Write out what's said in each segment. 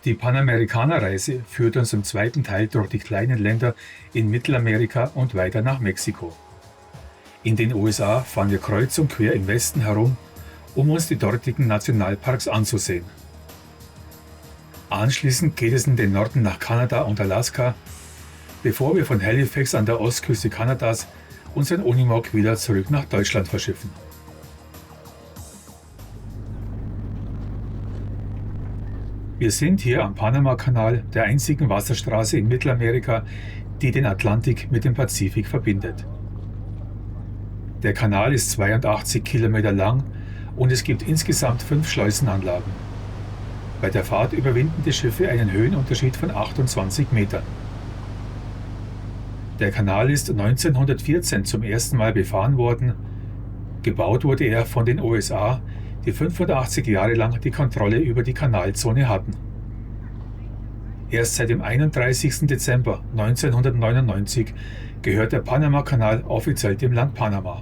Die Panamerikaner-Reise führt uns im zweiten Teil durch die kleinen Länder in Mittelamerika und weiter nach Mexiko. In den USA fahren wir kreuz und quer im Westen herum, um uns die dortigen Nationalparks anzusehen. Anschließend geht es in den Norden nach Kanada und Alaska, bevor wir von Halifax an der Ostküste Kanadas unseren Unimog wieder zurück nach Deutschland verschiffen. Wir sind hier am Panama-Kanal, der einzigen Wasserstraße in Mittelamerika, die den Atlantik mit dem Pazifik verbindet. Der Kanal ist 82 Kilometer lang und es gibt insgesamt 5 Schleusenanlagen. Bei der Fahrt überwinden die Schiffe einen Höhenunterschied von 28 Metern. Der Kanal ist 1914 zum ersten Mal befahren worden. Gebaut wurde er von den USA, die 85 Jahre lang die Kontrolle über die Kanalzone hatten. Erst seit dem 31. Dezember 1999 gehört der Panama-Kanal offiziell dem Land Panama.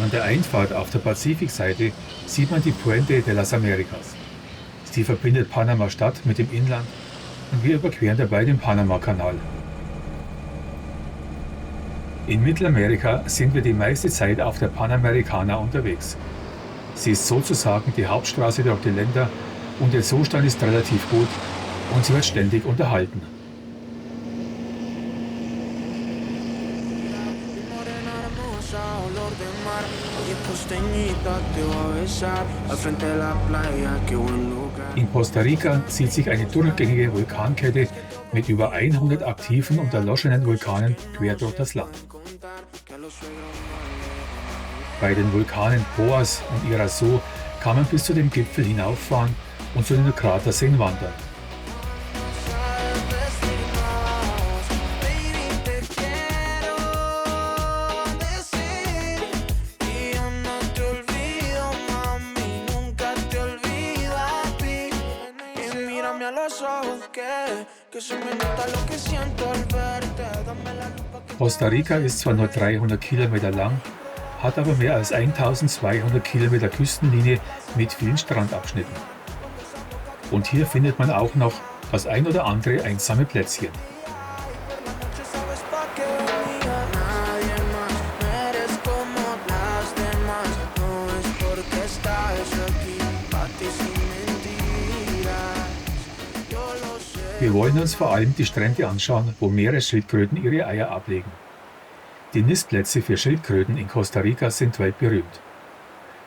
An der Einfahrt auf der Pazifikseite sieht man die Puente de las Americas. Sie verbindet Panama-Stadt mit dem Inland und wir überqueren dabei den Panama-Kanal. In Mittelamerika sind wir die meiste Zeit auf der Panamericana unterwegs. Sie ist sozusagen die Hauptstraße durch die Länder und der Zustand ist relativ gut und sie wird ständig unterhalten. In Costa Rica zieht sich eine durchgängige Vulkankette mit über 100 aktiven und erloschenen Vulkanen quer durch das Land. Bei den Vulkanen Poás und Irazú kann man bis zu dem Gipfel hinauffahren und zu den Kraterseen wandern. Costa Rica ist zwar nur 300 Kilometer lang, hat aber mehr als 1200 Kilometer Küstenlinie mit vielen Strandabschnitten. Und hier findet man auch noch das ein oder andere einsame Plätzchen. Wir wollen uns vor allem die Strände anschauen, wo Meeresschildkröten ihre Eier ablegen. Die Nistplätze für Schildkröten in Costa Rica sind weltberühmt.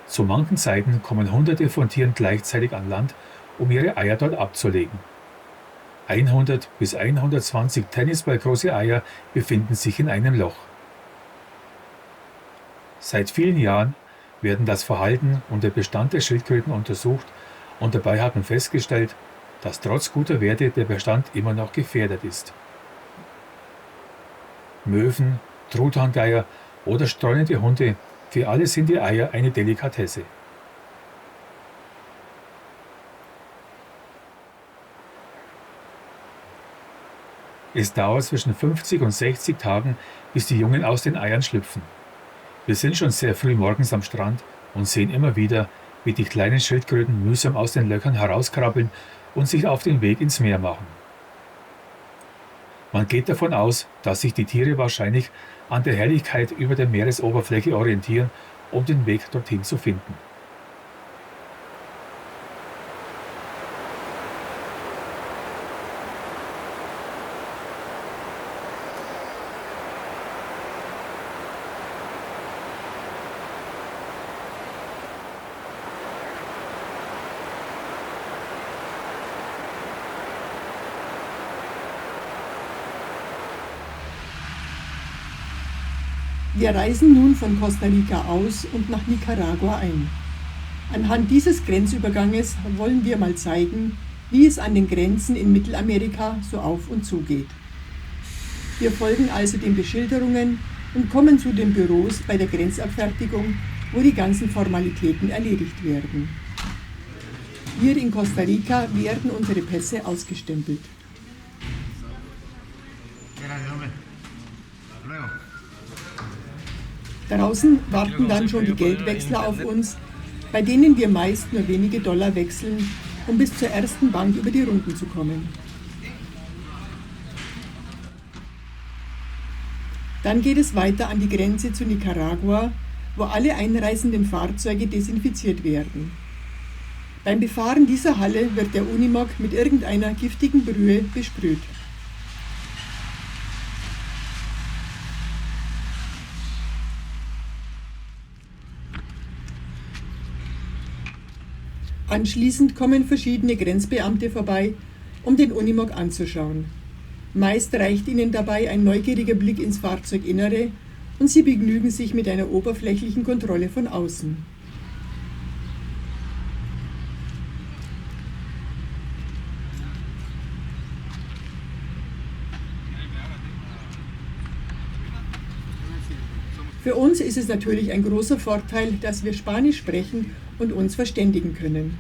Zu manchen Zeiten kommen Hunderte von Tieren gleichzeitig an Land, um ihre Eier dort abzulegen. 100 bis 120 tennisballgroße Eier befinden sich in einem Loch. Seit vielen Jahren werden das Verhalten und der Bestand der Schildkröten untersucht und dabei hat man festgestellt, dass trotz guter Werte der Bestand immer noch gefährdet ist. Möwen, Truthahngeier oder streunende Hunde, für alle sind die Eier eine Delikatesse. Es dauert zwischen 50 und 60 Tagen, bis die Jungen aus den Eiern schlüpfen. Wir sind schon sehr früh morgens am Strand und sehen immer wieder, wie die kleinen Schildkröten mühsam aus den Löchern herauskrabbeln und sich auf den Weg ins Meer machen. Man geht davon aus, dass sich die Tiere wahrscheinlich an der Helligkeit über der Meeresoberfläche orientieren, um den Weg dorthin zu finden. Wir reisen nun von Costa Rica aus und nach Nicaragua ein. Anhand dieses Grenzüberganges wollen wir mal zeigen, wie es an den Grenzen in Mittelamerika so auf und zu geht. Wir folgen also den Beschilderungen und kommen zu den Büros bei der Grenzabfertigung, wo die ganzen Formalitäten erledigt werden. Hier in Costa Rica werden unsere Pässe ausgestempelt. Draußen warten dann schon die Geldwechsler auf uns, bei denen wir meist nur wenige Dollar wechseln, um bis zur ersten Bank über die Runden zu kommen. Dann geht es weiter an die Grenze zu Nicaragua, wo alle einreisenden Fahrzeuge desinfiziert werden. Beim Befahren dieser Halle wird der Unimog mit irgendeiner giftigen Brühe besprüht. Anschließend kommen verschiedene Grenzbeamte vorbei, um den Unimog anzuschauen. Meist reicht ihnen dabei ein neugieriger Blick ins Fahrzeuginnere und sie begnügen sich mit einer oberflächlichen Kontrolle von außen. Für uns ist es natürlich ein großer Vorteil, dass wir Spanisch sprechen und uns verständigen können.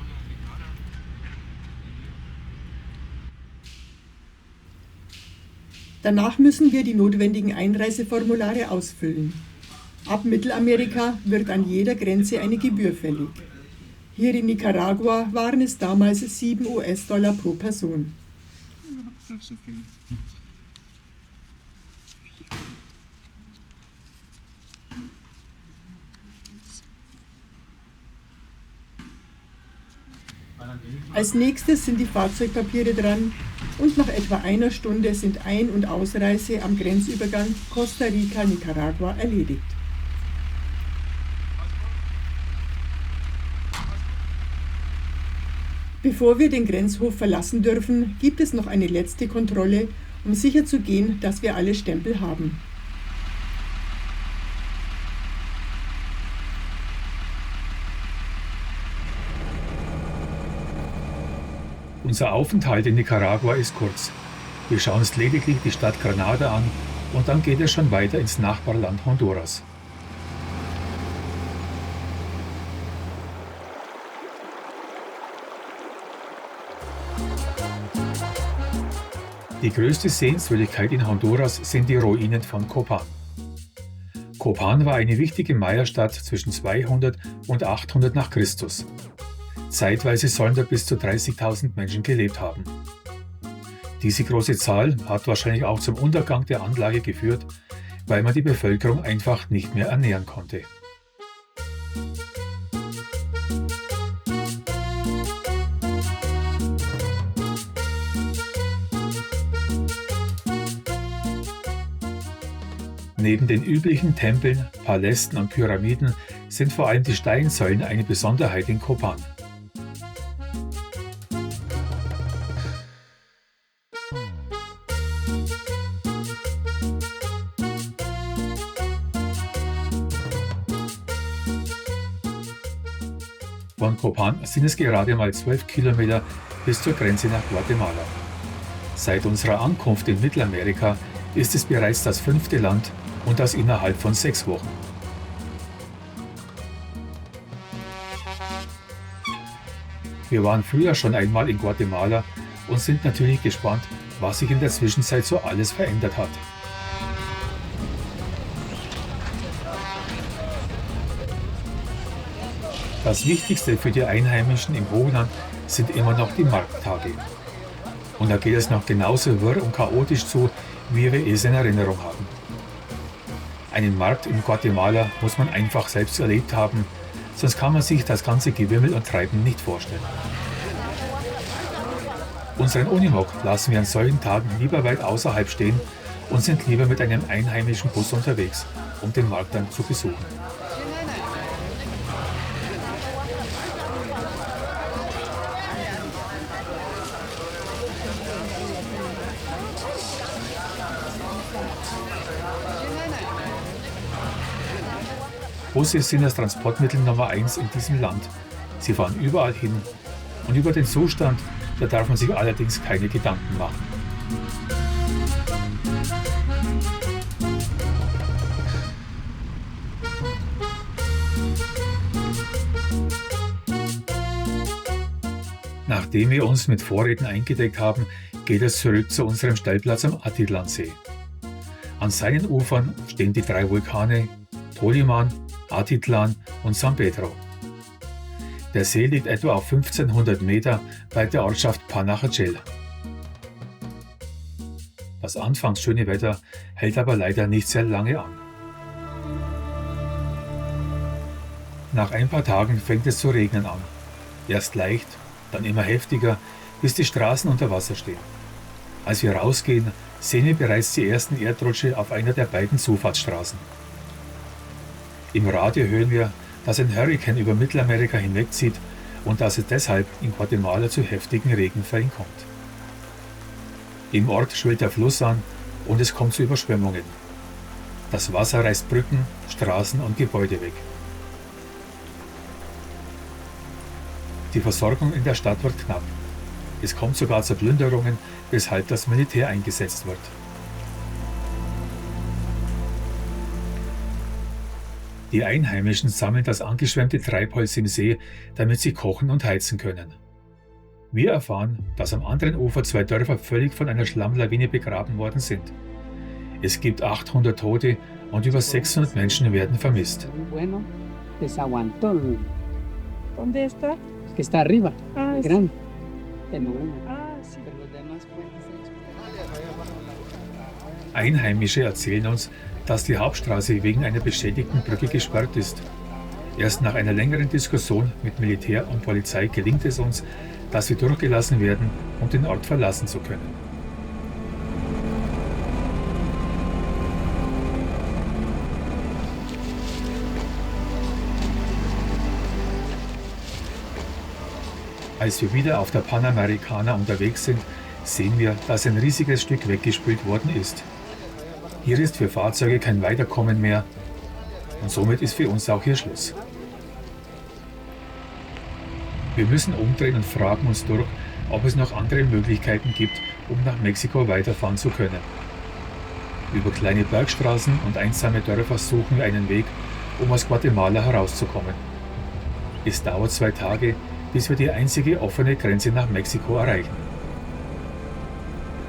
Danach müssen wir die notwendigen Einreiseformulare ausfüllen. Ab Mittelamerika wird an jeder Grenze eine Gebühr fällig. Hier in Nicaragua waren es damals 7 US-Dollar pro Person. Als nächstes sind die Fahrzeugpapiere dran und nach etwa einer Stunde sind Ein- und Ausreise am Grenzübergang Costa Rica-Nicaragua erledigt. Bevor wir den Grenzhof verlassen dürfen, gibt es noch eine letzte Kontrolle, um sicherzugehen, dass wir alle Stempel haben. Unser Aufenthalt in Nicaragua ist kurz. Wir schauen uns lediglich die Stadt Granada an und dann geht es schon weiter ins Nachbarland Honduras. Die größte Sehenswürdigkeit in Honduras sind die Ruinen von Copán. Copán war eine wichtige Maya-Stadt zwischen 200 und 800 nach Christus. Zeitweise sollen da bis zu 30.000 Menschen gelebt haben. Diese große Zahl hat wahrscheinlich auch zum Untergang der Anlage geführt, weil man die Bevölkerung einfach nicht mehr ernähren konnte. Neben den üblichen Tempeln, Palästen und Pyramiden sind vor allem die Steinsäulen eine Besonderheit in Copán. Von Copán sind es gerade mal 12 Kilometer bis zur Grenze nach Guatemala. Seit unserer Ankunft in Mittelamerika ist es bereits das 5. Land und das innerhalb von 6 Wochen. Wir waren früher schon einmal in Guatemala und sind natürlich gespannt, was sich in der Zwischenzeit so alles verändert hat. Das Wichtigste für die Einheimischen im Hochland sind immer noch die Markttage. Und da geht es noch genauso wirr und chaotisch zu, wie wir es in Erinnerung haben. Einen Markt in Guatemala muss man einfach selbst erlebt haben, sonst kann man sich das ganze Gewimmel und Treiben nicht vorstellen. Unseren Unimog lassen wir an solchen Tagen lieber weit außerhalb stehen und sind lieber mit einem einheimischen Bus unterwegs, um den Markt dann zu besuchen. Busse sind das Transportmittel Nummer 1 in diesem Land. Sie fahren überall hin. Und über den Zustand, da darf man sich allerdings keine Gedanken machen. Nachdem wir uns mit Vorräten eingedeckt haben, geht es zurück zu unserem Stellplatz am Atitlansee. An seinen Ufern stehen die 3 Vulkane Toliman, Atitlan und San Pedro. Der See liegt etwa auf 1500 Meter bei der Ortschaft Panajachel. Das anfangs schöne Wetter hält aber leider nicht sehr lange an. Nach ein paar Tagen fängt es zu regnen an. Erst leicht, dann immer heftiger, bis die Straßen unter Wasser stehen. Als wir rausgehen, sehen wir bereits die ersten Erdrutsche auf einer der beiden Zufahrtsstraßen. Im Radio hören wir, dass ein Hurrikan über Mittelamerika hinwegzieht und dass es deshalb in Guatemala zu heftigen Regenfällen kommt. Im Ort schwillt der Fluss an und es kommt zu Überschwemmungen. Das Wasser reißt Brücken, Straßen und Gebäude weg. Die Versorgung in der Stadt wird knapp. Es kommt sogar zu Plünderungen, weshalb das Militär eingesetzt wird. Die Einheimischen sammeln das angeschwemmte Treibholz im See, damit sie kochen und heizen können. Wir erfahren, dass am anderen Ufer 2 Dörfer völlig von einer Schlammlawine begraben worden sind. Es gibt 800 Tote und über 600 Menschen werden vermisst. ¿Dónde está? Que está arriba, Ah, es- grande. Enorme. sí. Pero los demás puentes hechos. Einheimische erzählen uns, dass die Hauptstraße wegen einer beschädigten Brücke gesperrt ist. Erst nach einer längeren Diskussion mit Militär und Polizei gelingt es uns, dass wir durchgelassen werden, um den Ort verlassen zu können. Als wir wieder auf der Panamericana unterwegs sind, sehen wir, dass ein riesiges Stück weggespült worden ist. Hier ist für Fahrzeuge kein Weiterkommen mehr und somit ist für uns auch hier Schluss. Wir müssen umdrehen und fragen uns durch, ob es noch andere Möglichkeiten gibt, um nach Mexiko weiterfahren zu können. Über kleine Bergstraßen und einsame Dörfer suchen wir einen Weg, um aus Guatemala herauszukommen. Es dauert 2 Tage, bis wir die einzige offene Grenze nach Mexiko erreichen.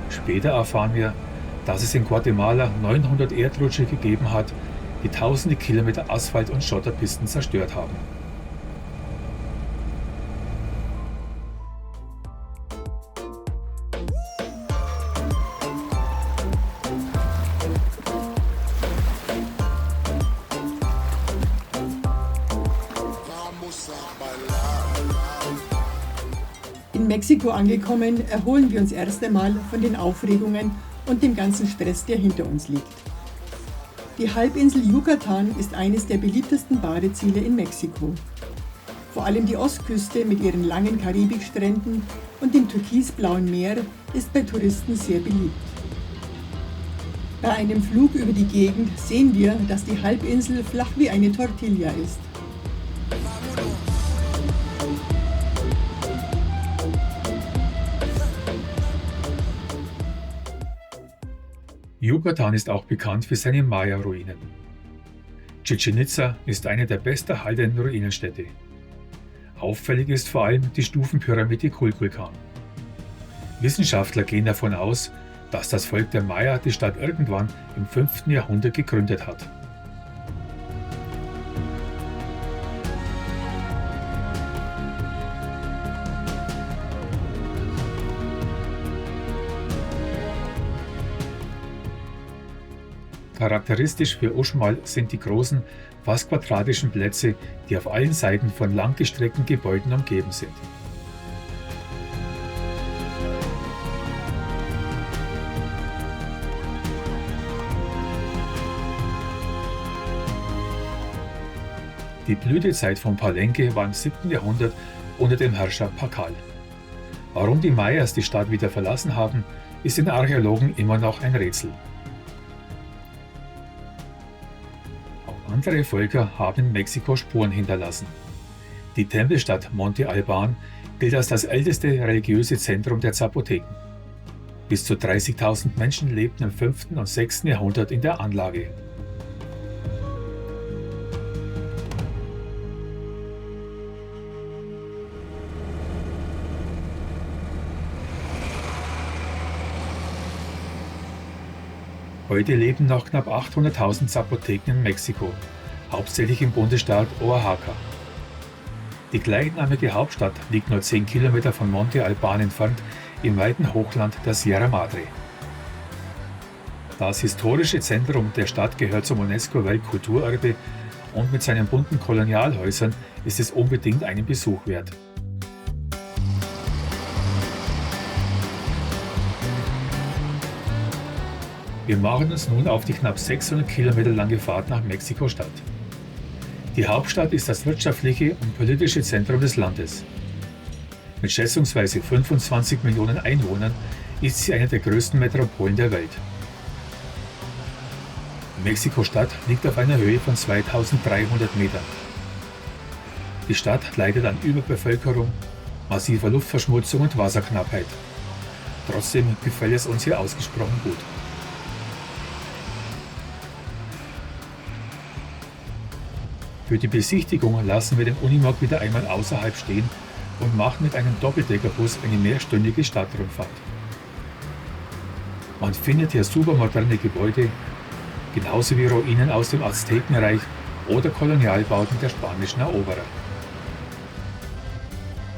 Später erfahren wir, dass es in Guatemala 900 Erdrutsche gegeben hat, die tausende Kilometer Asphalt- und Schotterpisten zerstört haben. In Mexiko angekommen, erholen wir uns erst einmal von den Aufregungen und dem ganzen Stress, der hinter uns liegt. Die Halbinsel Yucatan ist eines der beliebtesten Badeziele in Mexiko. Vor allem die Ostküste mit ihren langen Karibikstränden und dem türkisblauen Meer ist bei Touristen sehr beliebt. Bei einem Flug über die Gegend sehen wir, dass die Halbinsel flach wie eine Tortilla ist. Yucatan ist auch bekannt für seine Maya-Ruinen. Chichén Itzá ist eine der besterhaltenen Ruinenstädte. Auffällig ist vor allem die Stufenpyramide Kukulkan. Wissenschaftler gehen davon aus, dass das Volk der Maya die Stadt irgendwann im 5. Jahrhundert gegründet hat. Charakteristisch für Uxmal sind die großen, fast quadratischen Plätze, die auf allen Seiten von langgestreckten Gebäuden umgeben sind. Die Blütezeit von Palenque war im 7. Jahrhundert unter dem Herrscher Pakal. Warum die Mayas die Stadt wieder verlassen haben, ist den Archäologen immer noch ein Rätsel. Auch andere Völker haben in Mexiko Spuren hinterlassen. Die Tempelstadt Monte Alban gilt als das älteste religiöse Zentrum der Zapoteken. Bis zu 30.000 Menschen lebten im 5. und 6. Jahrhundert in der Anlage. Heute leben noch knapp 800.000 Zapoteken in Mexiko, hauptsächlich im Bundesstaat Oaxaca. Die gleichnamige Hauptstadt liegt nur 10 Kilometer von Monte Alban entfernt im weiten Hochland der Sierra Madre. Das historische Zentrum der Stadt gehört zum UNESCO-Weltkulturerbe und mit seinen bunten Kolonialhäusern ist es unbedingt einen Besuch wert. Wir machen uns nun auf die knapp 600 Kilometer lange Fahrt nach Mexiko-Stadt. Die Hauptstadt ist das wirtschaftliche und politische Zentrum des Landes. Mit schätzungsweise 25 Millionen Einwohnern ist sie eine der größten Metropolen der Welt. Mexiko-Stadt liegt auf einer Höhe von 2300 Metern. Die Stadt leidet an Überbevölkerung, massiver Luftverschmutzung und Wasserknappheit. Trotzdem gefällt es uns hier ausgesprochen gut. Für die Besichtigung lassen wir den Unimog wieder einmal außerhalb stehen und machen mit einem Doppeldeckerbus eine mehrstündige Stadtrundfahrt. Man findet hier supermoderne Gebäude, genauso wie Ruinen aus dem Aztekenreich oder Kolonialbauten der spanischen Eroberer.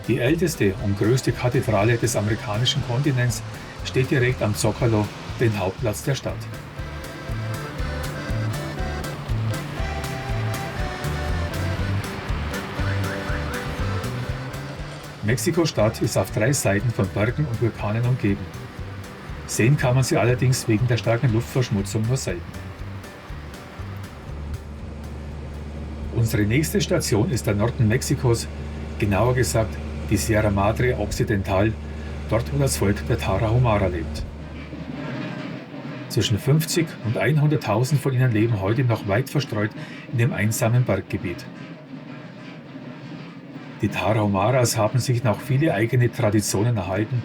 Die älteste und größte Kathedrale des amerikanischen Kontinents steht direkt am Zócalo, dem Hauptplatz der Stadt. Mexiko-Stadt ist auf 3 Seiten von Bergen und Vulkanen umgeben. Sehen kann man sie allerdings wegen der starken Luftverschmutzung nur selten. Unsere nächste Station ist der Norden Mexikos, genauer gesagt die Sierra Madre Occidental, dort wo das Volk der Tarahumara lebt. Zwischen 50 und 100.000 von ihnen leben heute noch weit verstreut in dem einsamen Berggebiet. Die Tarahumaras haben sich noch viele eigene Traditionen erhalten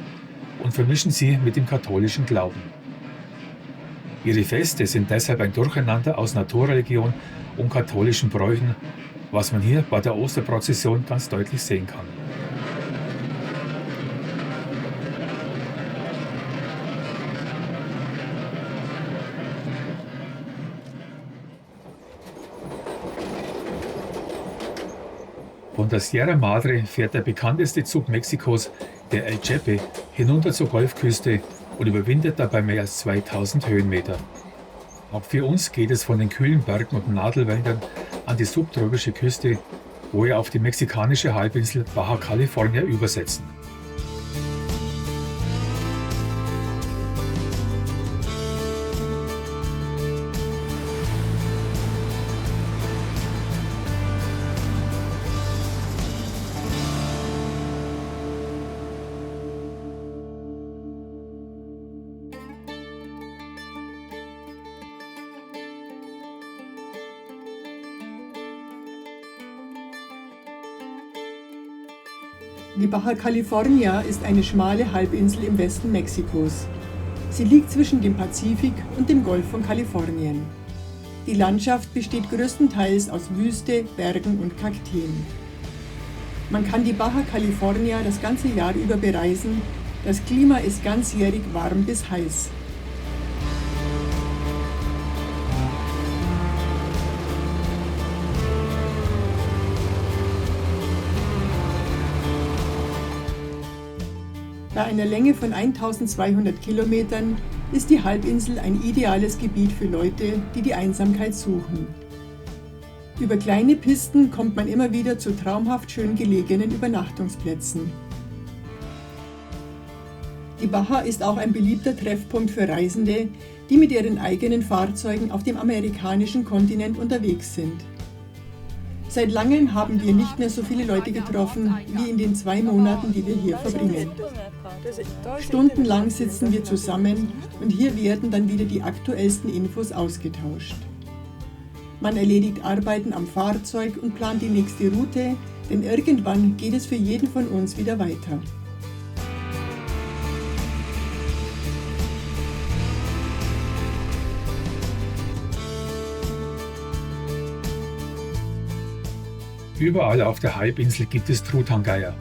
und vermischen sie mit dem katholischen Glauben. Ihre Feste sind deshalb ein Durcheinander aus Naturreligion und katholischen Bräuchen, was man hier bei der Osterprozession ganz deutlich sehen kann. Von der Sierra Madre fährt der bekannteste Zug Mexikos, der El Chepe, hinunter zur Golfküste und überwindet dabei mehr als 2000 Höhenmeter. Auch für uns geht es von den kühlen Bergen und Nadelwäldern an die subtropische Küste, wo wir auf die mexikanische Halbinsel Baja California übersetzen. Die Baja California ist eine schmale Halbinsel im Westen Mexikos. Sie liegt zwischen dem Pazifik und dem Golf von Kalifornien. Die Landschaft besteht größtenteils aus Wüste, Bergen und Kakteen. Man kann die Baja California das ganze Jahr über bereisen. Das Klima ist ganzjährig warm bis heiß. Bei einer Länge von 1200 Kilometern ist die Halbinsel ein ideales Gebiet für Leute, die die Einsamkeit suchen. Über kleine Pisten kommt man immer wieder zu traumhaft schön gelegenen Übernachtungsplätzen. Die Baja ist auch ein beliebter Treffpunkt für Reisende, die mit ihren eigenen Fahrzeugen auf dem amerikanischen Kontinent unterwegs sind. Seit langem haben wir nicht mehr so viele Leute getroffen, wie in den 2 Monaten, die wir hier verbringen. Stundenlang sitzen wir zusammen und hier werden dann wieder die aktuellsten Infos ausgetauscht. Man erledigt Arbeiten am Fahrzeug und plant die nächste Route, denn irgendwann geht es für jeden von uns wieder weiter. Überall auf der Halbinsel gibt es Truthahngeier.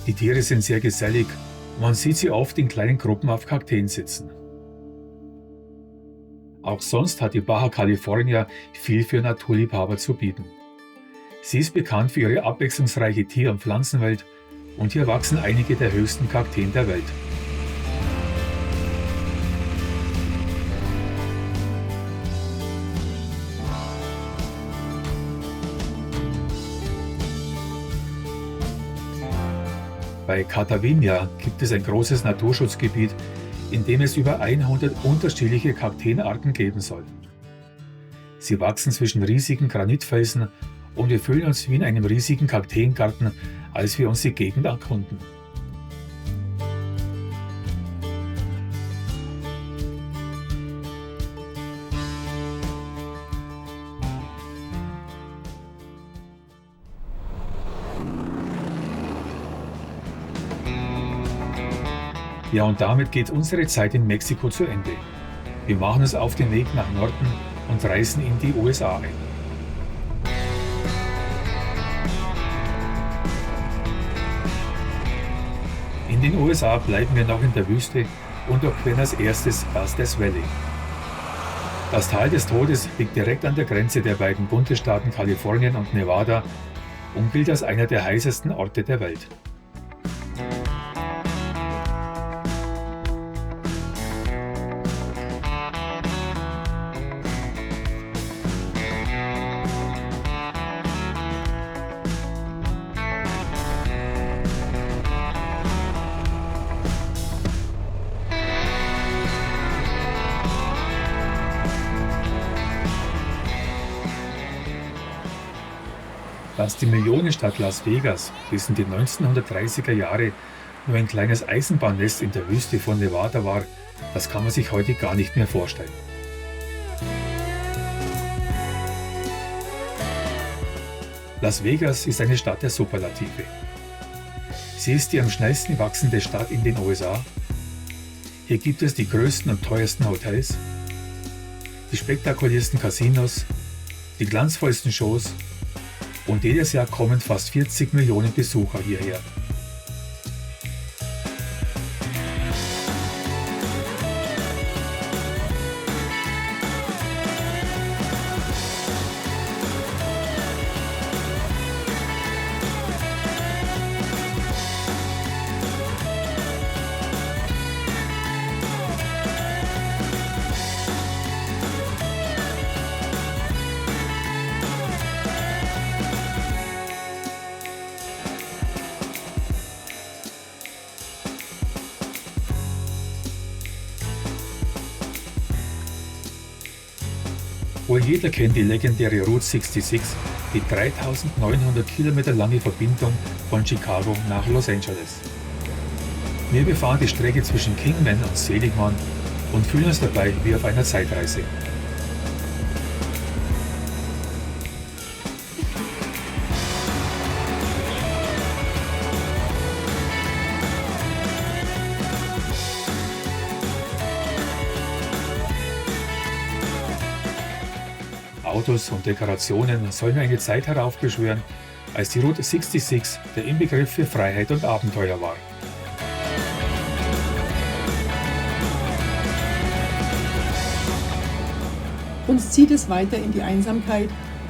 Die Tiere sind sehr gesellig und man sieht sie oft in kleinen Gruppen auf Kakteen sitzen. Auch sonst hat die Baja California viel für Naturliebhaber zu bieten. Sie ist bekannt für ihre abwechslungsreiche Tier- und Pflanzenwelt und hier wachsen einige der höchsten Kakteen der Welt. Bei Catavinia gibt es ein großes Naturschutzgebiet, in dem es über 100 unterschiedliche Kakteenarten geben soll. Sie wachsen zwischen riesigen Granitfelsen und wir fühlen uns wie in einem riesigen Kakteengarten, als wir uns die Gegend erkunden. Ja, und damit geht unsere Zeit in Mexiko zu Ende. Wir machen uns auf den Weg nach Norden und reisen in die USA ein. In den USA bleiben wir noch in der Wüste und durchqueren als erstes Estes Valley. Das Tal des Todes liegt direkt an der Grenze der beiden Bundesstaaten Kalifornien und Nevada und gilt als einer der heißesten Orte der Welt. Dass die Millionenstadt Las Vegas bis in die 1930er Jahre nur ein kleines Eisenbahnnest in der Wüste von Nevada war, das kann man sich heute gar nicht mehr vorstellen. Las Vegas ist eine Stadt der Superlative. Sie ist die am schnellsten wachsende Stadt in den USA. Hier gibt es die größten und teuersten Hotels, die spektakulärsten Casinos, die glanzvollsten Shows und jedes Jahr kommen fast 40 Millionen Besucher hierher. Wohl jeder kennt die legendäre Route 66, die 3900 Kilometer lange Verbindung von Chicago nach Los Angeles. Wir befahren die Strecke zwischen Kingman und Seligman und fühlen uns dabei wie auf einer Zeitreise. Autos und Dekorationen sollen eine Zeit heraufbeschwören, als die Route 66 der Inbegriff für Freiheit und Abenteuer war. Uns zieht es weiter in die Einsamkeit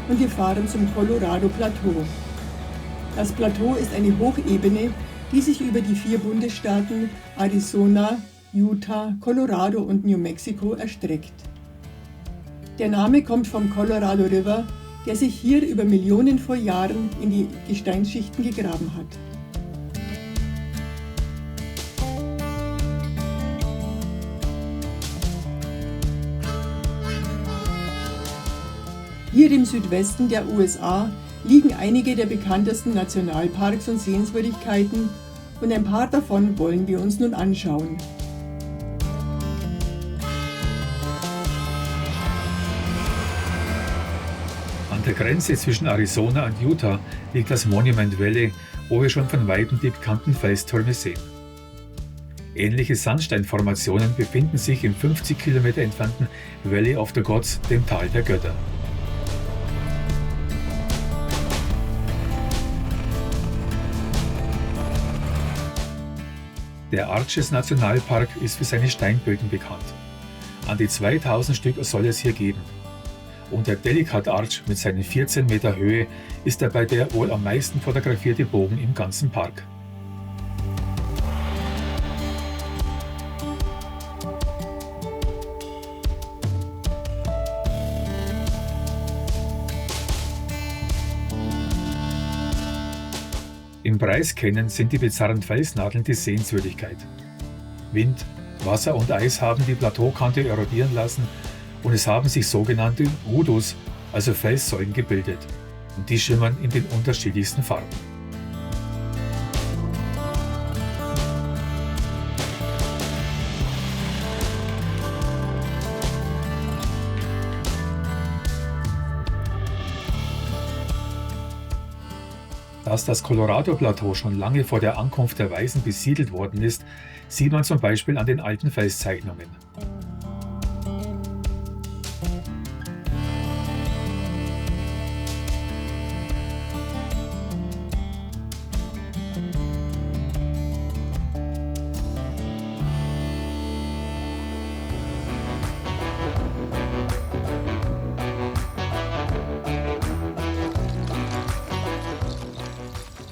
und wir fahren zum Colorado Plateau. Das Plateau ist eine Hochebene, die sich über die 4 Bundesstaaten Arizona, Utah, Colorado und New Mexico erstreckt. Der Name kommt vom Colorado River, der sich hier über Millionen von Jahren in die Gesteinsschichten gegraben hat. Hier im Südwesten der USA liegen einige der bekanntesten Nationalparks und Sehenswürdigkeiten und ein paar davon wollen wir uns nun anschauen. An der Grenze zwischen Arizona und Utah liegt das Monument Valley, wo wir schon von weitem die bekannten Felstürme sehen. Ähnliche Sandsteinformationen befinden sich im 50 Kilometer entfernten Valley of the Gods, dem Tal der Götter. Der Arches Nationalpark ist für seine Steinböden bekannt. An die 2000 Stück soll es hier geben. Und der Delicat Arch mit seinen 14 Meter Höhe ist dabei der wohl am meisten fotografierte Bogen im ganzen Park. Im Bryce Canyon sind die bizarren Felsnadeln die Sehenswürdigkeit. Wind, Wasser und Eis haben die Plateaukante erodieren lassen und es haben sich sogenannte Hoodoos, also Felssäulen, gebildet. Und die schimmern in den unterschiedlichsten Farben. Dass das Colorado-Plateau schon lange vor der Ankunft der Weißen besiedelt worden ist, sieht man zum Beispiel an den alten Felszeichnungen.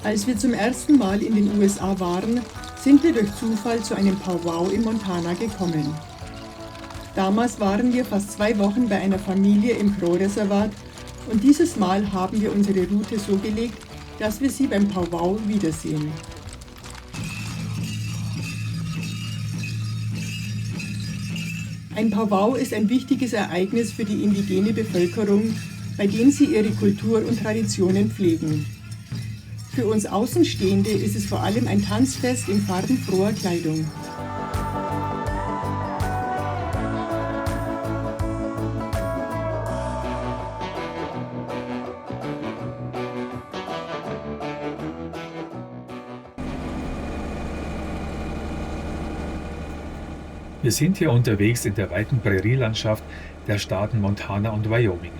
Als wir zum ersten Mal in den USA waren, sind wir durch Zufall zu einem Powwow in Montana gekommen. Damals waren wir fast 2 Wochen bei einer Familie im Crow-Reservat und dieses Mal haben wir unsere Route so gelegt, dass wir sie beim Powwow wiedersehen. Ein Powwow ist ein wichtiges Ereignis für die indigene Bevölkerung, bei dem sie ihre Kultur und Traditionen pflegen. Für uns Außenstehende ist es vor allem ein Tanzfest in farbenfroher Kleidung. Wir sind hier unterwegs in der weiten Prärielandschaft der Staaten Montana und Wyoming.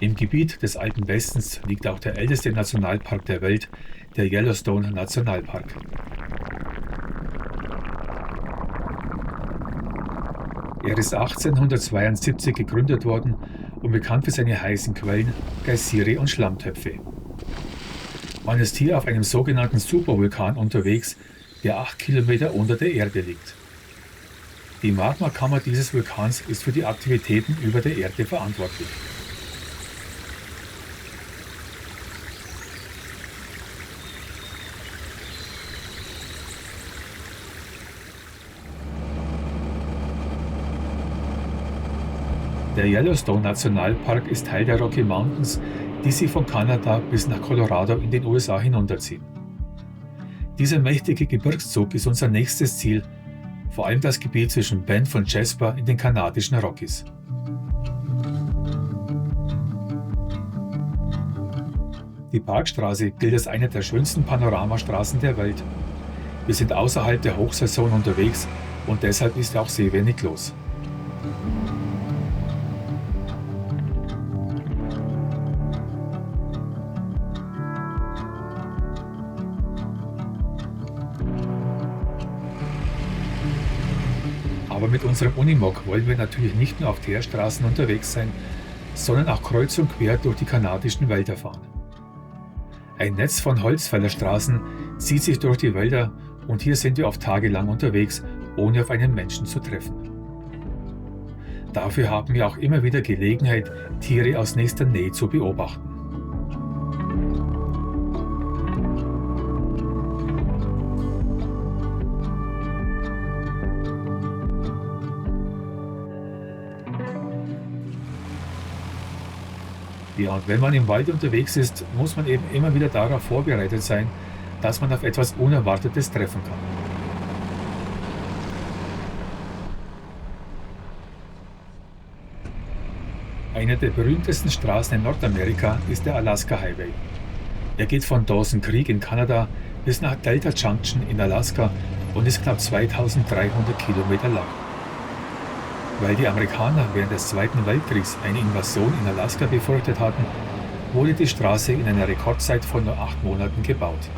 Im Gebiet des Alten Westens liegt auch der älteste Nationalpark der Welt, der Yellowstone Nationalpark. Er ist 1872 gegründet worden und bekannt für seine heißen Quellen, Geysire und Schlammtöpfe. Man ist hier auf einem sogenannten Supervulkan unterwegs, der 8 Kilometer unter der Erde liegt. Die Magmakammer dieses Vulkans ist für die Aktivitäten über der Erde verantwortlich. Der Yellowstone Nationalpark ist Teil der Rocky Mountains, die sich von Kanada bis nach Colorado in den USA hinunterziehen. Dieser mächtige Gebirgszug ist unser nächstes Ziel, vor allem das Gebiet zwischen Banff und Jasper in den kanadischen Rockies. Die Parkstraße gilt als eine der schönsten Panoramastraßen der Welt. Wir sind außerhalb der Hochsaison unterwegs und deshalb ist auch sehr wenig los. Aber mit unserem Unimog wollen wir natürlich nicht nur auf Teerstraßen unterwegs sein, sondern auch kreuz und quer durch die kanadischen Wälder fahren. Ein Netz von Holzfällerstraßen zieht sich durch die Wälder und hier sind wir oft tagelang unterwegs, ohne auf einen Menschen zu treffen. Dafür haben wir auch immer wieder Gelegenheit, Tiere aus nächster Nähe zu beobachten. Ja, und wenn man im Wald unterwegs ist, muss man eben immer wieder darauf vorbereitet sein, dass man auf etwas Unerwartetes treffen kann. Eine der berühmtesten Straßen in Nordamerika ist der Alaska Highway. Er geht von Dawson Creek in Kanada bis nach Delta Junction in Alaska und ist knapp 2300 Kilometer lang. Weil die Amerikaner während des Zweiten Weltkriegs eine Invasion in Alaska befürchtet hatten, wurde die Straße in einer Rekordzeit von nur 8 Monaten gebaut.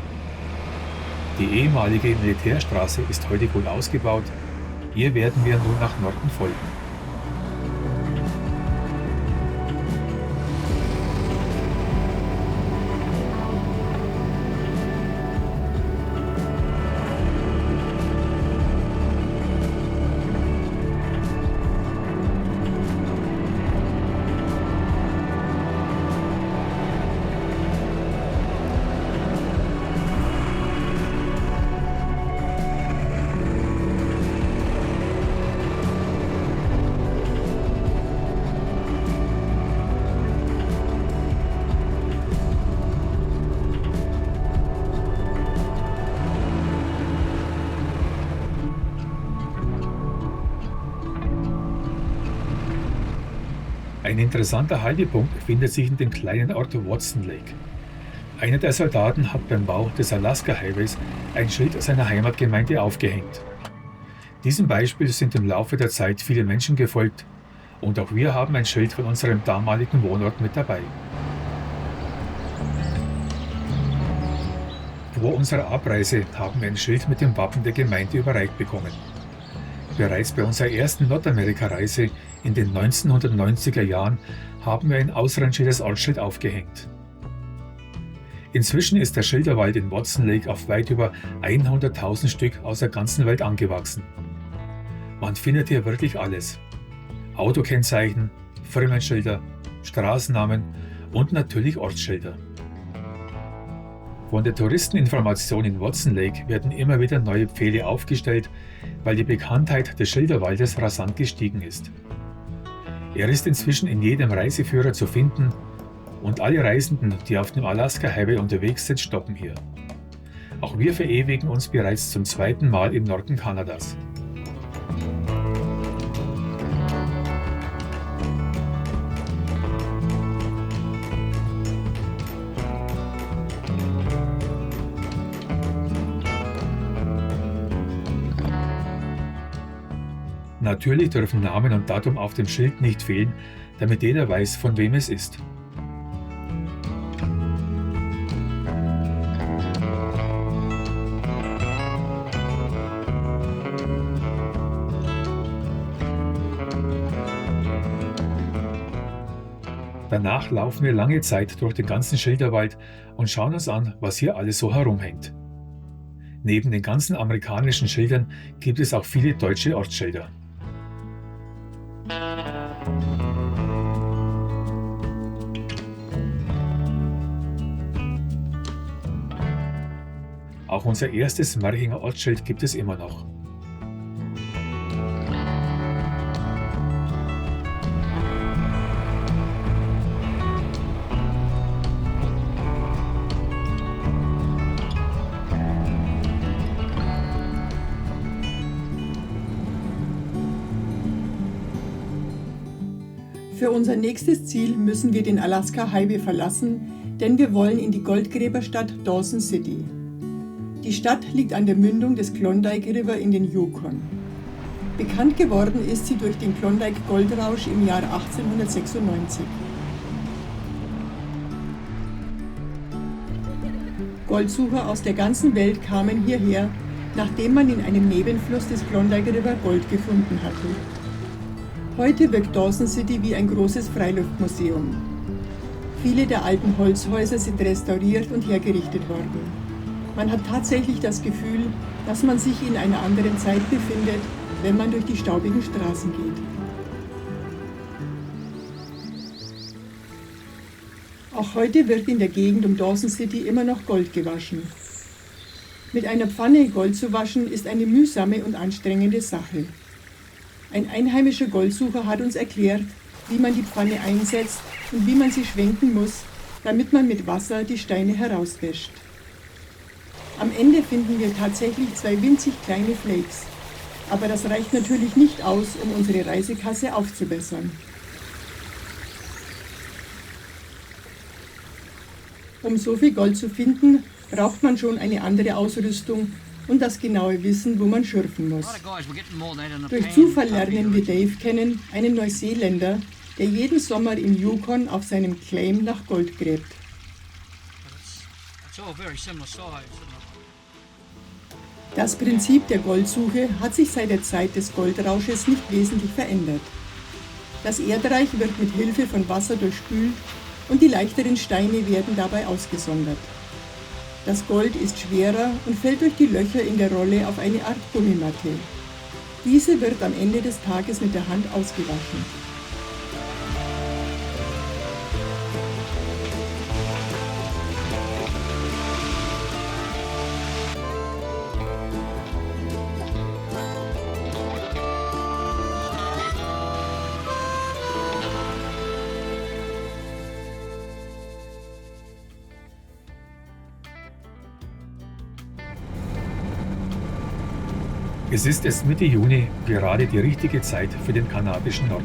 Die ehemalige Militärstraße ist heute gut ausgebaut. Hier werden wir nun nach Norden folgen. Ein interessanter Haltepunkt befindet sich in dem kleinen Ort Watson Lake. Einer der Soldaten hat beim Bau des Alaska Highways ein Schild seiner Heimatgemeinde aufgehängt. Diesem Beispiel sind im Laufe der Zeit viele Menschen gefolgt und auch wir haben ein Schild von unserem damaligen Wohnort mit dabei. Vor unserer Abreise haben wir ein Schild mit dem Wappen der Gemeinde überreicht bekommen. Bereits bei unserer ersten Nordamerika-Reise in den 1990er Jahren haben wir ein ausrangiertes Ortsschild aufgehängt. Inzwischen ist der Schilderwald in Watson Lake auf weit über 100.000 Stück aus der ganzen Welt angewachsen. Man findet hier wirklich alles. Autokennzeichen, Firmenschilder, Straßennamen und natürlich Ortsschilder. Von der Touristeninformation in Watson Lake werden immer wieder neue Pfähle aufgestellt, weil die Bekanntheit des Schilderwaldes rasant gestiegen ist. Er ist inzwischen in jedem Reiseführer zu finden und alle Reisenden, die auf dem Alaska Highway unterwegs sind, stoppen hier. Auch wir verewigen uns bereits zum zweiten Mal im Norden Kanadas. Natürlich dürfen Namen und Datum auf dem Schild nicht fehlen, damit jeder weiß, von wem es ist. Danach laufen wir lange Zeit durch den ganzen Schilderwald und schauen uns an, was hier alles so herumhängt. Neben den ganzen amerikanischen Schildern gibt es auch viele deutsche Ortsschilder. Auch unser erstes Marchinger Ortsschild gibt es immer noch. Für unser nächstes Ziel müssen wir den Alaska Highway verlassen, denn wir wollen in die Goldgräberstadt Dawson City. Die Stadt liegt an der Mündung des Klondike River in den Yukon. Bekannt geworden ist sie durch den Klondike Goldrausch im Jahr 1896. Goldsucher aus der ganzen Welt kamen hierher, nachdem man in einem Nebenfluss des Klondike River Gold gefunden hatte. Heute wirkt Dawson City wie ein großes Freiluftmuseum. Viele der alten Holzhäuser sind restauriert und hergerichtet worden. Man hat tatsächlich das Gefühl, dass man sich in einer anderen Zeit befindet, wenn man durch die staubigen Straßen geht. Auch heute wird in der Gegend um Dawson City immer noch Gold gewaschen. Mit einer Pfanne Gold zu waschen ist eine mühsame und anstrengende Sache. Ein einheimischer Goldsucher hat uns erklärt, wie man die Pfanne einsetzt und wie man sie schwenken muss, damit man mit Wasser die Steine herauswäscht. Am Ende finden wir tatsächlich 2 winzig kleine Flakes, aber das reicht natürlich nicht aus, um unsere Reisekasse aufzubessern. Um so viel Gold zu finden, braucht man schon eine andere Ausrüstung und das genaue Wissen, wo man schürfen muss. Durch Zufall lernen wir Dave kennen, einen Neuseeländer, der jeden Sommer im Yukon auf seinem Claim nach Gold gräbt. Das Prinzip der Goldsuche hat sich seit der Zeit des Goldrausches nicht wesentlich verändert. Das Erdreich wird mit Hilfe von Wasser durchspült und die leichteren Steine werden dabei ausgesondert. Das Gold ist schwerer und fällt durch die Löcher in der Rolle auf eine Art Gummimatte. Diese wird am Ende des Tages mit der Hand ausgewaschen. Es ist erst Mitte Juni, gerade die richtige Zeit für den kanadischen Norden.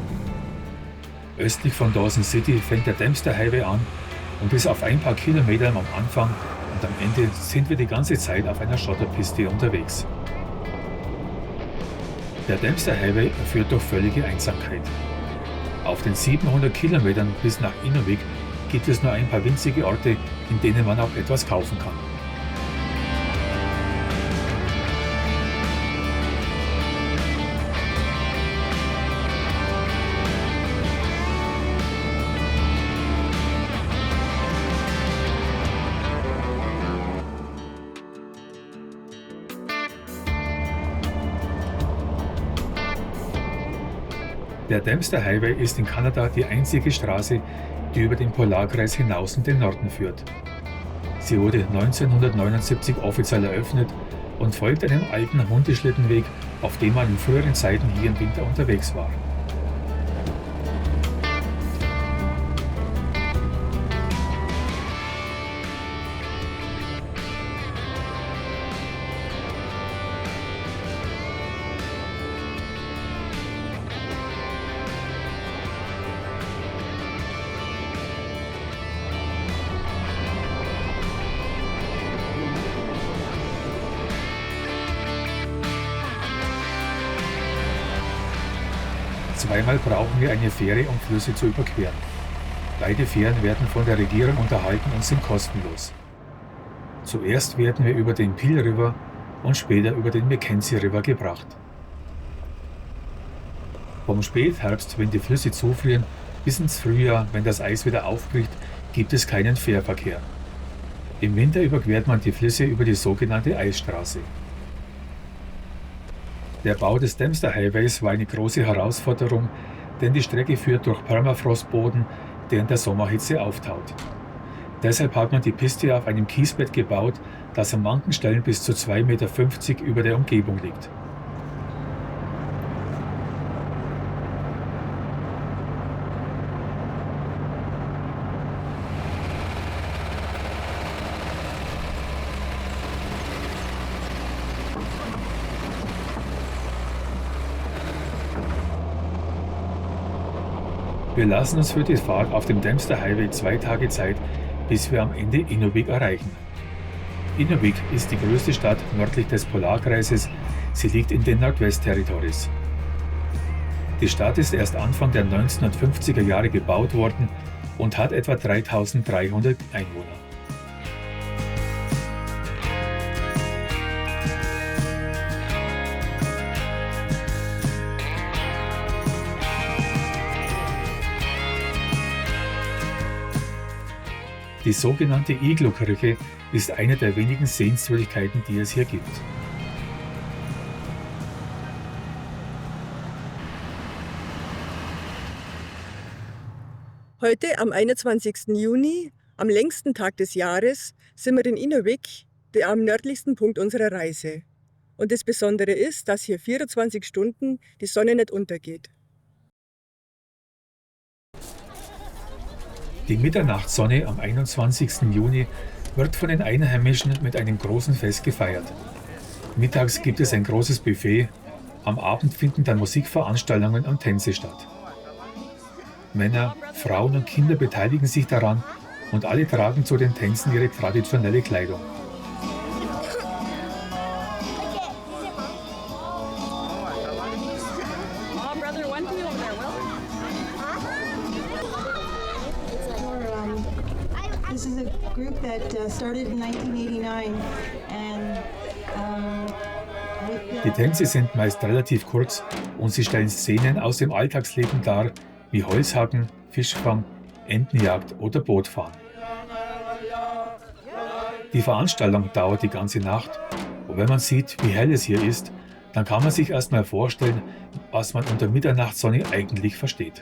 Östlich von Dawson City fängt der Dempster Highway an und bis auf ein paar Kilometer am Anfang und am Ende sind wir die ganze Zeit auf einer Schotterpiste unterwegs. Der Dempster Highway führt durch völlige Einsamkeit. Auf den 700 Kilometern bis nach Inuvik gibt es nur ein paar winzige Orte, in denen man auch etwas kaufen kann. Der Dempster Highway ist in Kanada die einzige Straße, die über den Polarkreis hinaus in den Norden führt. Sie wurde 1979 offiziell eröffnet und folgt einem alten Hundeschlittenweg, auf dem man in früheren Zeiten hier im Winter unterwegs war. Zweimal brauchen wir eine Fähre, um Flüsse zu überqueren. Beide Fähren werden von der Regierung unterhalten und sind kostenlos. Zuerst werden wir über den Peel River und später über den Mackenzie River gebracht. Vom Spätherbst, wenn die Flüsse zufrieren, bis ins Frühjahr, wenn das Eis wieder aufbricht, gibt es keinen Fährverkehr. Im Winter überquert man die Flüsse über die sogenannte Eisstraße. Der Bau des Dempster Highways war eine große Herausforderung, denn die Strecke führt durch Permafrostboden, der in der Sommerhitze auftaut. Deshalb hat man die Piste auf einem Kiesbett gebaut, das an manchen Stellen bis zu 2,50 Meter über der Umgebung liegt. Wir lassen uns für die Fahrt auf dem Dempster Highway 2 Tage Zeit, bis wir am Ende Inuvik erreichen. Inuvik ist die größte Stadt nördlich des Polarkreises. Sie liegt in den Northwest Territories. Die Stadt ist erst Anfang der 1950er Jahre gebaut worden und hat etwa 3300 Einwohner. Die sogenannte Igloo-Kirche ist eine der wenigen Sehenswürdigkeiten, die es hier gibt. Heute, am 21. Juni, am längsten Tag des Jahres, sind wir in Inuvik, am nördlichsten Punkt unserer Reise. Und das Besondere ist, dass hier 24 Stunden die Sonne nicht untergeht. Die Mitternachtssonne am 21. Juni wird von den Einheimischen mit einem großen Fest gefeiert. Mittags gibt es ein großes Buffet, am Abend finden dann Musikveranstaltungen und Tänze statt. Männer, Frauen und Kinder beteiligen sich daran und alle tragen zu den Tänzen ihre traditionelle Kleidung. This is a group that started in 1989 and Die Tänze sind meist relativ kurz und sie stellen Szenen aus dem Alltagsleben dar, wie Holzhacken, Fischfang, Entenjagd oder Bootfahren. Die Veranstaltung dauert die ganze Nacht und wenn man sieht, wie hell es hier ist, dann kann man sich erstmal vorstellen, was man unter Mitternachtssonne eigentlich versteht.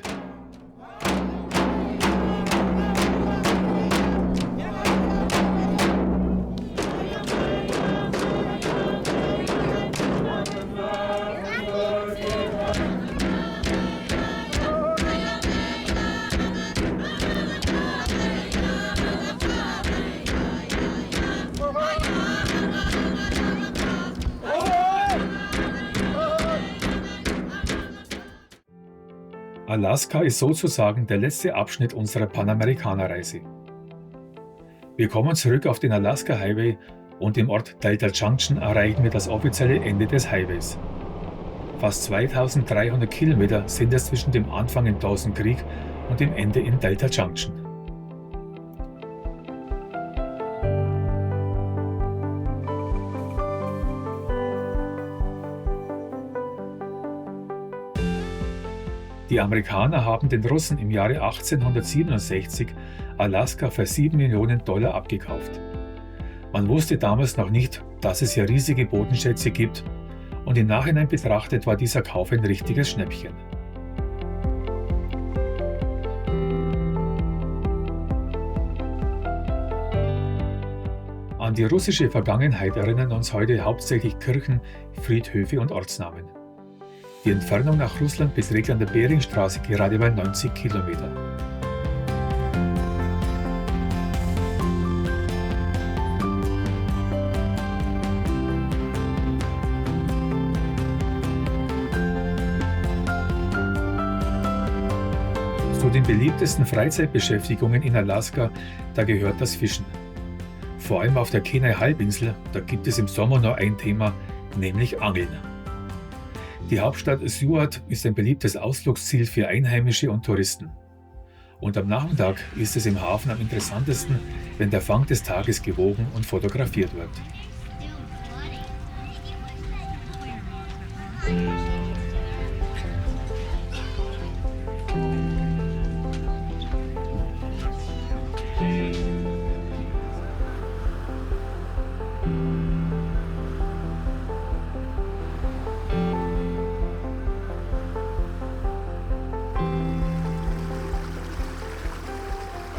Alaska ist sozusagen der letzte Abschnitt unserer Panamerikanerreise. Wir kommen zurück auf den Alaska Highway und im Ort Delta Junction erreichen wir das offizielle Ende des Highways. Fast 2300 Kilometer sind es zwischen dem Anfang in Dawson Creek und dem Ende in Delta Junction. Die Amerikaner haben den Russen im Jahre 1867 Alaska für $7 Millionen abgekauft. Man wusste damals noch nicht, dass es hier riesige Bodenschätze gibt, und im Nachhinein betrachtet war dieser Kauf ein richtiges Schnäppchen. An die russische Vergangenheit erinnern uns heute hauptsächlich Kirchen, Friedhöfe und Ortsnamen. Die Entfernung nach Russland beträgt an der Beringstraße gerade mal 90 Kilometer. Zu den beliebtesten Freizeitbeschäftigungen in Alaska, da gehört das Fischen. Vor allem auf der Kenai-Halbinsel, da gibt es im Sommer nur ein Thema, nämlich Angeln. Die Hauptstadt Seward ist ein beliebtes Ausflugsziel für Einheimische und Touristen. Und am Nachmittag ist es im Hafen am interessantesten, wenn der Fang des Tages gewogen und fotografiert wird.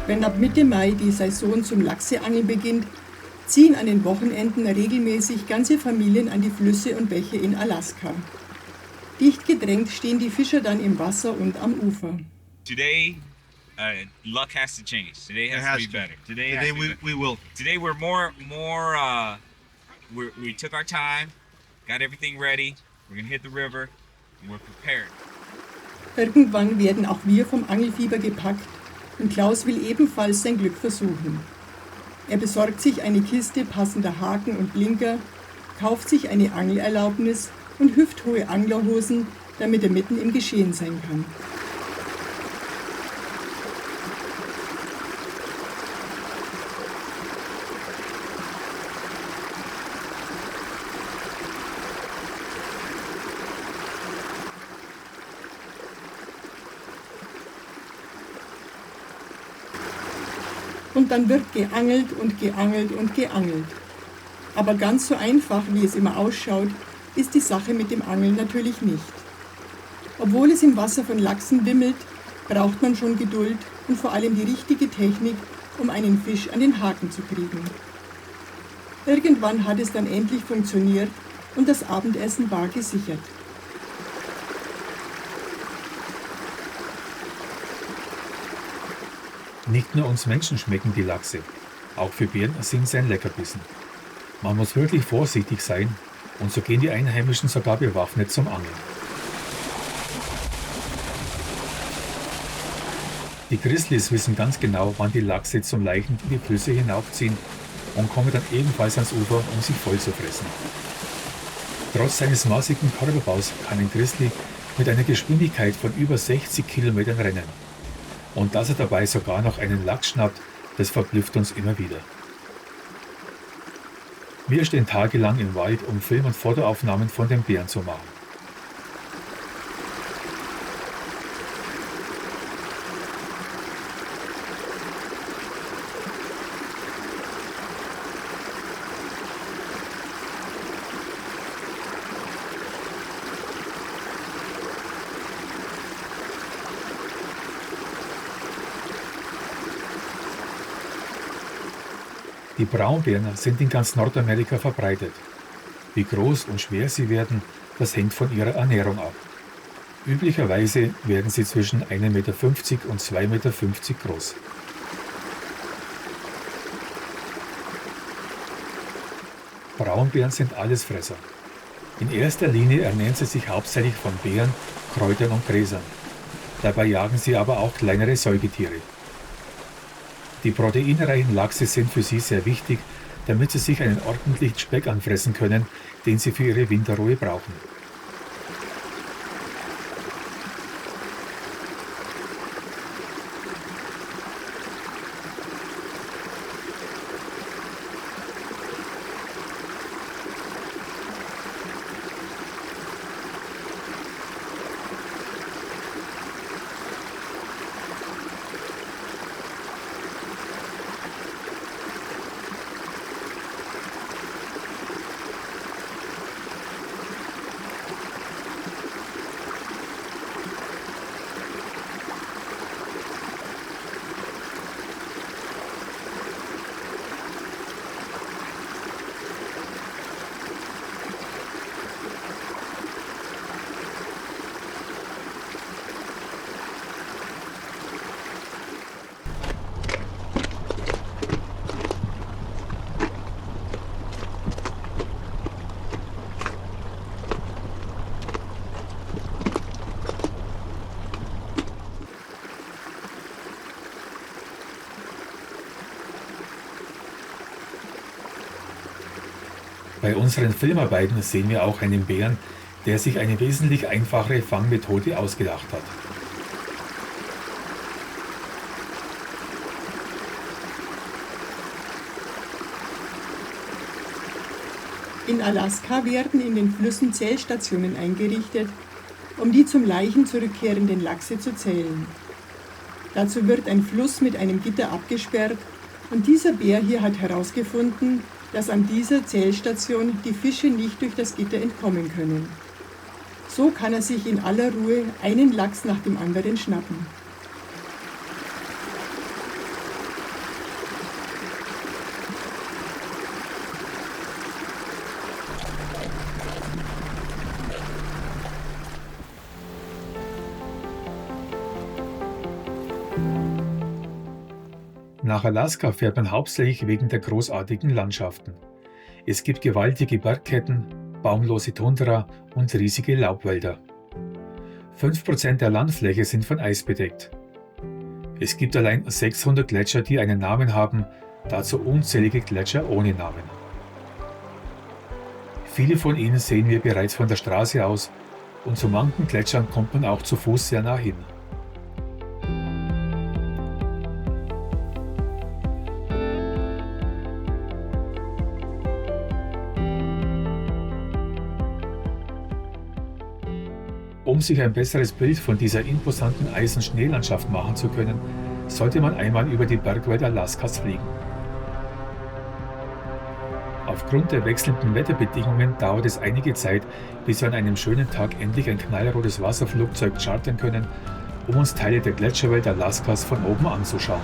Wenn ab Mitte Mai die Saison zum Lachseangeln beginnt, ziehen an den Wochenenden regelmäßig ganze Familien an die Flüsse und Bäche in Alaska. Dicht gedrängt stehen die Fischer dann im Wasser und am Ufer. Today, luck has to change. Today has to be better. Today we will. Today we're we took our time, got everything ready. We're gonna hit the river, and we're prepared. Irgendwann werden auch wir vom Angelfieber gepackt und Klaus will ebenfalls sein Glück versuchen. Er besorgt sich eine Kiste passender Haken und Blinker, kauft sich eine Angelerlaubnis und hüfthohe Anglerhosen, damit er mitten im Geschehen sein kann. Und dann wird geangelt und geangelt und geangelt. Aber ganz so einfach, wie es immer ausschaut, ist die Sache mit dem Angeln natürlich nicht. Obwohl es im Wasser von Lachsen wimmelt, braucht man schon Geduld und vor allem die richtige Technik, um einen Fisch an den Haken zu kriegen. Irgendwann hat es dann endlich funktioniert und das Abendessen war gesichert. Nicht nur uns Menschen schmecken die Lachse, auch für Bären sind sie ein Leckerbissen. Man muss wirklich vorsichtig sein, und so gehen die Einheimischen sogar bewaffnet zum Angeln. Die Grizzlies wissen ganz genau, wann die Lachse zum Leichen die Flüsse hinaufziehen und kommen dann ebenfalls ans Ufer, um sie voll zu fressen. Trotz seines massigen Körperbaus kann ein Grizzly mit einer Geschwindigkeit von über 60 Kilometern rennen. Und dass er dabei sogar noch einen Lachs schnappt, das verblüfft uns immer wieder. Wir stehen tagelang im Wald, um Film- und Fotoaufnahmen von den Bären zu machen. Die Braunbären sind in ganz Nordamerika verbreitet. Wie groß und schwer sie werden, das hängt von ihrer Ernährung ab. Üblicherweise werden sie zwischen 1,50 Meter und 2,50 Meter groß. Braunbären sind Allesfresser. In erster Linie ernähren sie sich hauptsächlich von Beeren, Kräutern und Gräsern. Dabei jagen sie aber auch kleinere Säugetiere. Die proteinreichen Lachse sind für sie sehr wichtig, damit sie sich einen ordentlichen Speck anfressen können, den sie für ihre Winterruhe brauchen. Bei unseren Filmarbeiten sehen wir auch einen Bären, der sich eine wesentlich einfachere Fangmethode ausgedacht hat. In Alaska werden in den Flüssen Zählstationen eingerichtet, um die zum Leichen zurückkehrenden Lachse zu zählen. Dazu wird ein Fluss mit einem Gitter abgesperrt und dieser Bär hier hat herausgefunden, dass an dieser Zählstation die Fische nicht durch das Gitter entkommen können. So kann er sich in aller Ruhe einen Lachs nach dem anderen schnappen. Nach Alaska fährt man hauptsächlich wegen der großartigen Landschaften. Es gibt gewaltige Bergketten, baumlose Tundra und riesige Laubwälder. 5% der Landfläche sind von Eis bedeckt. Es gibt allein 600 Gletscher, die einen Namen haben, dazu unzählige Gletscher ohne Namen. Viele von ihnen sehen wir bereits von der Straße aus und zu manchen Gletschern kommt man auch zu Fuß sehr nah hin. Um sich ein besseres Bild von dieser imposanten Eis- und Schneelandschaft machen zu können, sollte man einmal über die Bergwälder Alaskas fliegen. Aufgrund der wechselnden Wetterbedingungen dauert es einige Zeit, bis wir an einem schönen Tag endlich ein knallrotes Wasserflugzeug chartern können, um uns Teile der Gletscherwelt Alaskas von oben anzuschauen.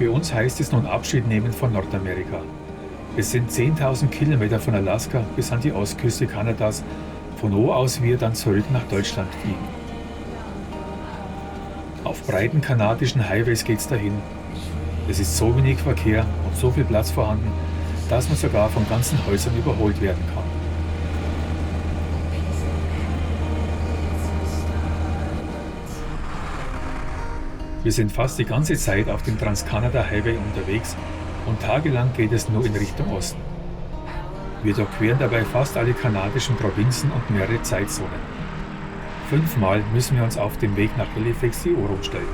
Für uns heißt es nun Abschied nehmen von Nordamerika. Es sind 10.000 Kilometer von Alaska bis an die Ostküste Kanadas, von wo aus wir dann zurück nach Deutschland fliegen. Auf breiten kanadischen Highways geht's dahin. Es ist so wenig Verkehr und so viel Platz vorhanden, dass man sogar von ganzen Häusern überholt werden kann. Wir sind fast die ganze Zeit auf dem Trans-Canada Highway unterwegs und tagelang geht es nur in Richtung Osten. Wir durchqueren dabei fast alle kanadischen Provinzen und mehrere Zeitzonen. 5-mal müssen wir uns auf dem Weg nach Halifax die Uhr umstellen.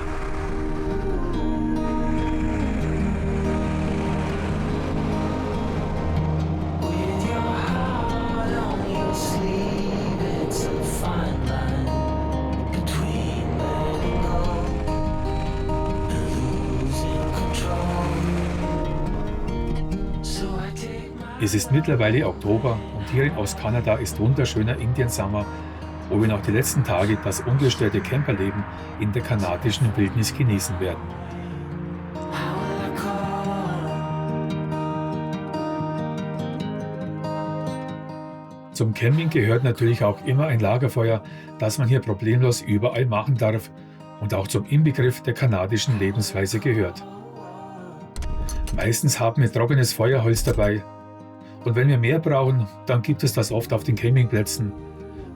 Es ist mittlerweile Oktober und hier in Ostkanada ist wunderschöner Indian Summer, wo wir noch die letzten Tage das ungestörte Camperleben in der kanadischen Wildnis genießen werden. Zum Camping gehört natürlich auch immer ein Lagerfeuer, das man hier problemlos überall machen darf und auch zum Inbegriff der kanadischen Lebensweise gehört. Meistens haben wir trockenes Feuerholz dabei. Und wenn wir mehr brauchen, dann gibt es das oft auf den Campingplätzen.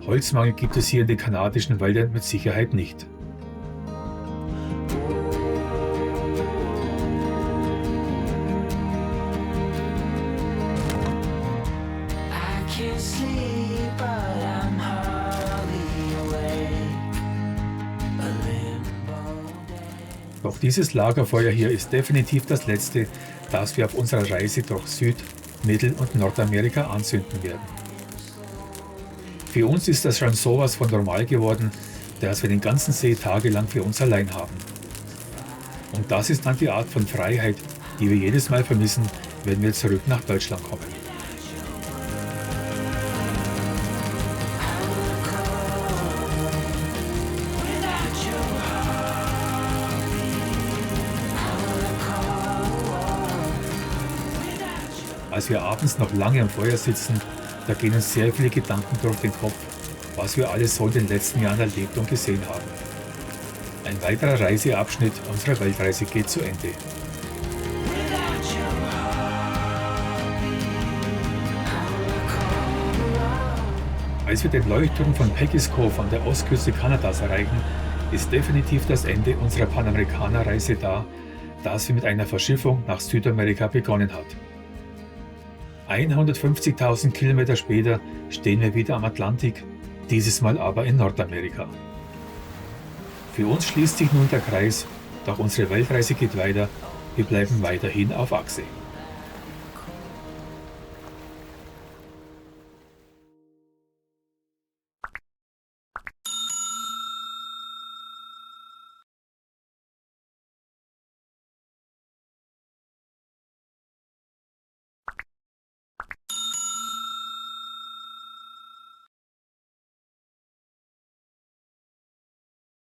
Holzmangel gibt es hier in den kanadischen Wäldern mit Sicherheit nicht. Doch dieses Lagerfeuer hier ist definitiv das letzte, das wir auf unserer Reise durch Süd-, Mittel- und Nordamerika anzünden werden. Für uns ist das schon sowas von normal geworden, dass wir den ganzen See tagelang für uns allein haben. Und das ist dann die Art von Freiheit, die wir jedes Mal vermissen, wenn wir zurück nach Deutschland kommen. Als wir abends noch lange am Feuer sitzen, da gehen uns sehr viele Gedanken durch den Kopf, was wir alles so in den letzten Jahren erlebt und gesehen haben. Ein weiterer Reiseabschnitt unserer Weltreise geht zu Ende. Als wir den Leuchtturm von Peggy's Cove an der Ostküste Kanadas erreichen, ist definitiv das Ende unserer Panamerikaner-Reise da, das wir mit einer Verschiffung nach Südamerika begonnen hat. 150.000 Kilometer später stehen wir wieder am Atlantik, dieses Mal aber in Nordamerika. Für uns schließt sich nun der Kreis, doch unsere Weltreise geht weiter, wir bleiben weiterhin auf Achse.